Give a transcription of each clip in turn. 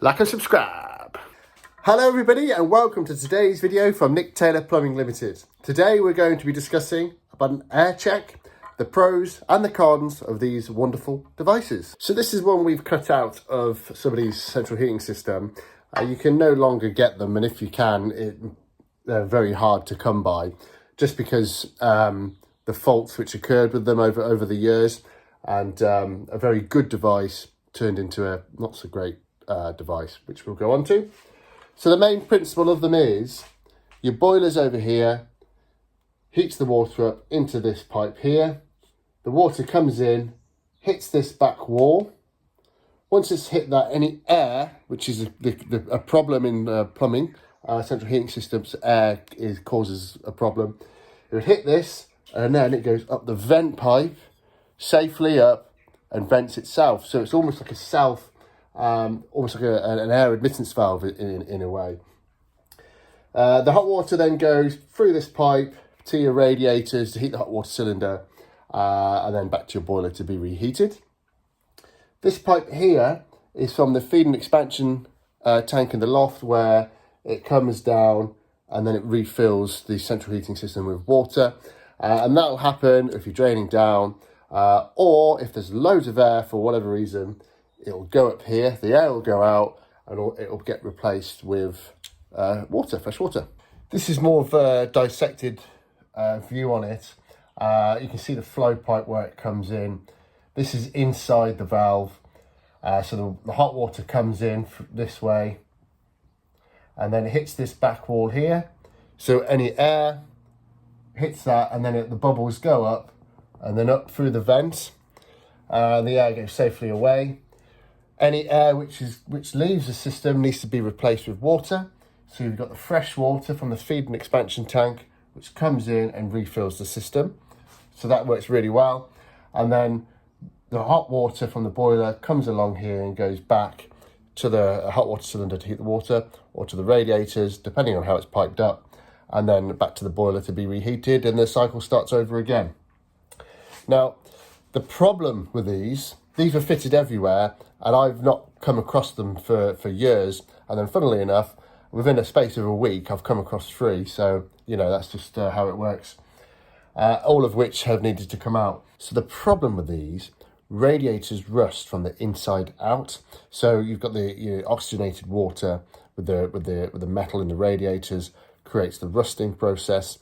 Like and subscribe. Hello everybody and welcome to today's video from Nick Taylor Plumbing Limited. Today we're going to be discussing about an air check, the pros and the cons of these wonderful devices. So this is one we've cut out of somebody's central heating system. You can no longer get them, and if you can, they're very hard to come by, just because the faults which occurred with them over the years, and a very good device turned into a not so great device, which we'll go on to. So the main principle of them is your boiler's over here, heats the water up into this pipe here. The water comes in, hits this back wall. Once it's hit that, any air, which is a problem in plumbing, central heating systems, air causes a problem. It would hit this, and then it goes up the vent pipe, safely up, and vents itself. So it's almost like almost like an air admittance valve in a way. The hot water then goes through this pipe to your radiators to heat the hot water cylinder, and then back to your boiler to be reheated. This pipe here is from the feed and expansion tank in the loft, where it comes down and then it refills the central heating system with water. And that will happen if you're draining down, or if there's loads of air for whatever reason, it'll go up here, the air will go out, and it'll get replaced with water, fresh water. This is more of a dissected view on it. You can see the flow pipe where it comes in. This is inside the valve. So the hot water comes in this way, and then it hits this back wall here. So any air hits that, and then the bubbles go up, and then up through the vents. The air goes safely away. Any air which leaves the system needs to be replaced with water. So you've got the fresh water from the feed and expansion tank, which comes in and refills the system. So that works really well. And then the hot water from the boiler comes along here and goes back to the hot water cylinder to heat the water, or to the radiators, depending on how it's piped up, and then back to the boiler to be reheated, and the cycle starts over again. Now, the problem with these are fitted everywhere, and I've not come across them for years. And then funnily enough, within a space of a week, I've come across 3. So, that's just how it works. All of which have needed to come out. So the problem with these, radiators rust from the inside out. So you've got the oxygenated water with the metal in the radiators, creates the rusting process.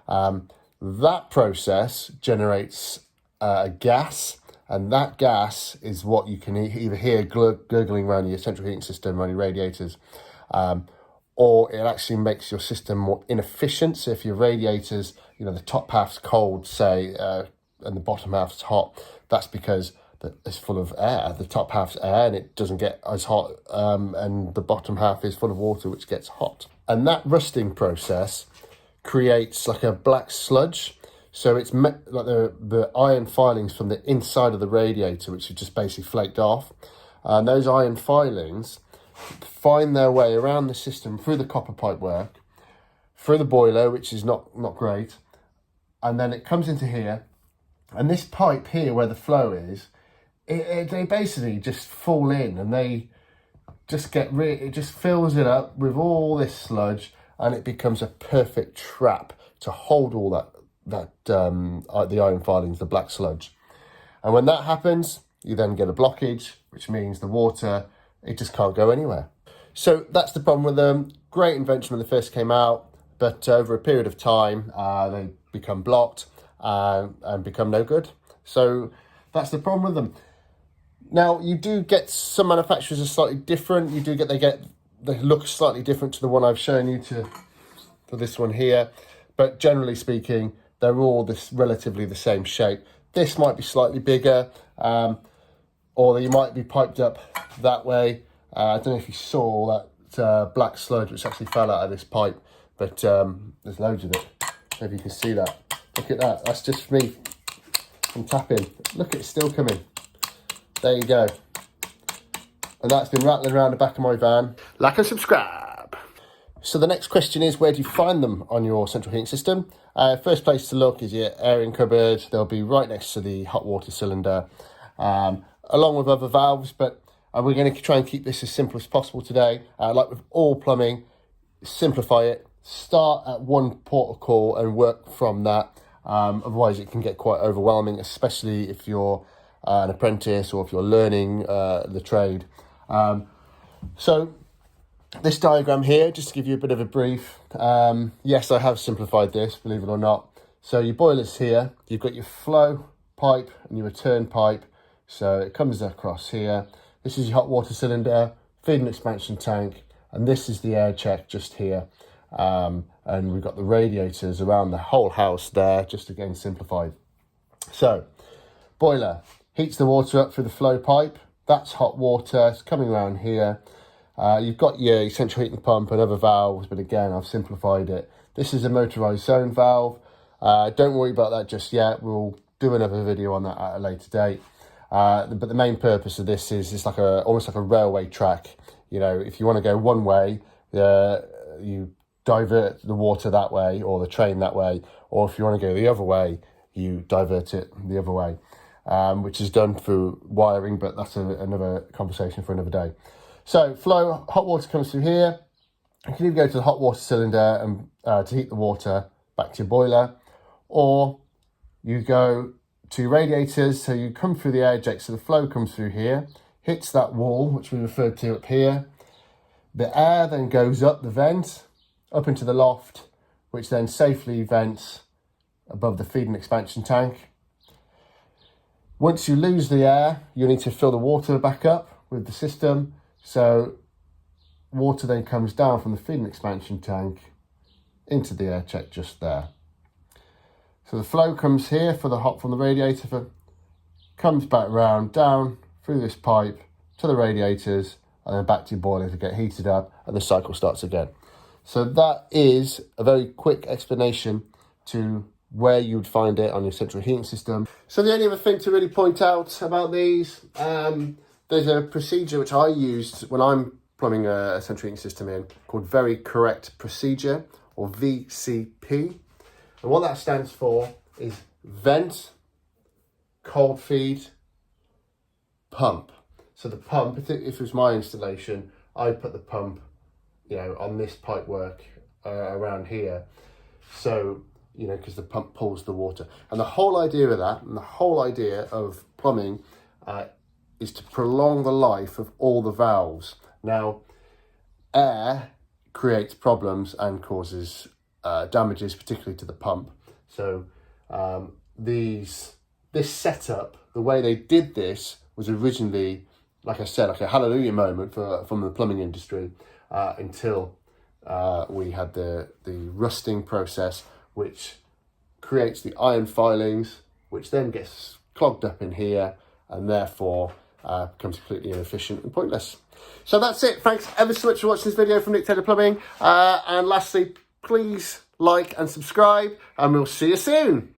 That process generates a gas, and that gas is what you can either hear gurgling around your central heating system, around your radiators, or it actually makes your system more inefficient. So if your radiators, the top half's cold, say, and the bottom half's hot, that's because it's full of air. The top half's air and it doesn't get as hot, and the bottom half is full of water, which gets hot. And that rusting process creates like a black sludge. So it's like the iron filings from the inside of the radiator, which are just basically flaked off. And those iron filings find their way around the system through the copper pipework, through the boiler, which is not great. And then it comes into here. And this pipe here where the flow is, they basically just fall in, and they just it just fills it up with all this sludge, and it becomes a perfect trap to hold all the iron filings, the black sludge. And when that happens, you then get a blockage, which means the water, it just can't go anywhere. So that's the problem with them. Great invention when they first came out, but over a period of time, they become blocked and become no good. So that's the problem with them. Now, you do get some manufacturers are slightly different. You do get they look slightly different to the one I've shown you to this one here, but generally speaking, they're all relatively the same shape. This might be slightly bigger, or you might be piped up that way. I don't know if you saw that black sludge which actually fell out of this pipe, but there's loads of it. Maybe you can see that. Look at that. That's just me from tapping. Look, it's still coming. There you go. And that's been rattling around the back of my van. Like and subscribe. So the next question is, where do you find them on your central heating system? First place to look is your airing cupboard. They'll be right next to the hot water cylinder, along with other valves, but And we're going to try and keep this as simple as possible today. Like with all plumbing, simplify it. Start at one port of call and work from that. Otherwise, it can get quite overwhelming, especially if you're an apprentice or if you're learning the trade. So this diagram here, just to give you a bit of a brief. Yes, I have simplified this, believe it or not. So your boiler's here. You've got your flow pipe and your return pipe. So it comes across here. This is your hot water cylinder, feed and expansion tank, and this is the air check just here. And we've got the radiators around the whole house there, just again simplified. So boiler heats the water up through the flow pipe. That's hot water. It's coming around here. You've got your central heating pump and other valves, but again, I've simplified it. This is a motorized zone valve. Don't worry about that just yet. We'll do another video on that at a later date. But the main purpose of this is it's like almost like a railway track. You know, if you want to go one way, you divert the water that way or the train that way, or if you want to go the other way, you divert it the other way, which is done through wiring, but that's another conversation for another day. So flow, hot water comes through here. You can either go to the hot water cylinder and to heat the water back to your boiler, or you go to radiators. So you come through the air eject, so the flow comes through here, hits that wall, which we referred to up here. The air then goes up the vent, up into the loft, which then safely vents above the feed and expansion tank. Once you lose the air, you need to fill the water back up with the system. So water then comes down from the feed and expansion tank into the air check just there. So the flow comes here for the hot from the radiator, comes back round, down through this pipe to the radiators, and then back to your boiler to get heated up, and the cycle starts again. So that is a very quick explanation to where you would find it on your central heating system. So the only other thing to really point out about these, there's a procedure which I used when I'm plumbing a central heating system in called Very Correct Procedure, or VCP. And what that stands for is vent, cold feed, pump. So the pump, if it was my installation, I'd put the pump, on this pipe work around here. So, because the pump pulls the water. And the whole idea of that, and the whole idea of plumbing is to prolong the life of all the valves. Now, air creates problems and causes damages, particularly to the pump. So this setup, the way they did this was originally, like I said, like a hallelujah moment from the plumbing industry until we had the rusting process, which creates the iron filings, which then gets clogged up in here and therefore becomes completely inefficient and pointless. So that's it. Thanks ever so much for watching this video from Nick Taylor Plumbing. And lastly, please like and subscribe, and we'll see you soon.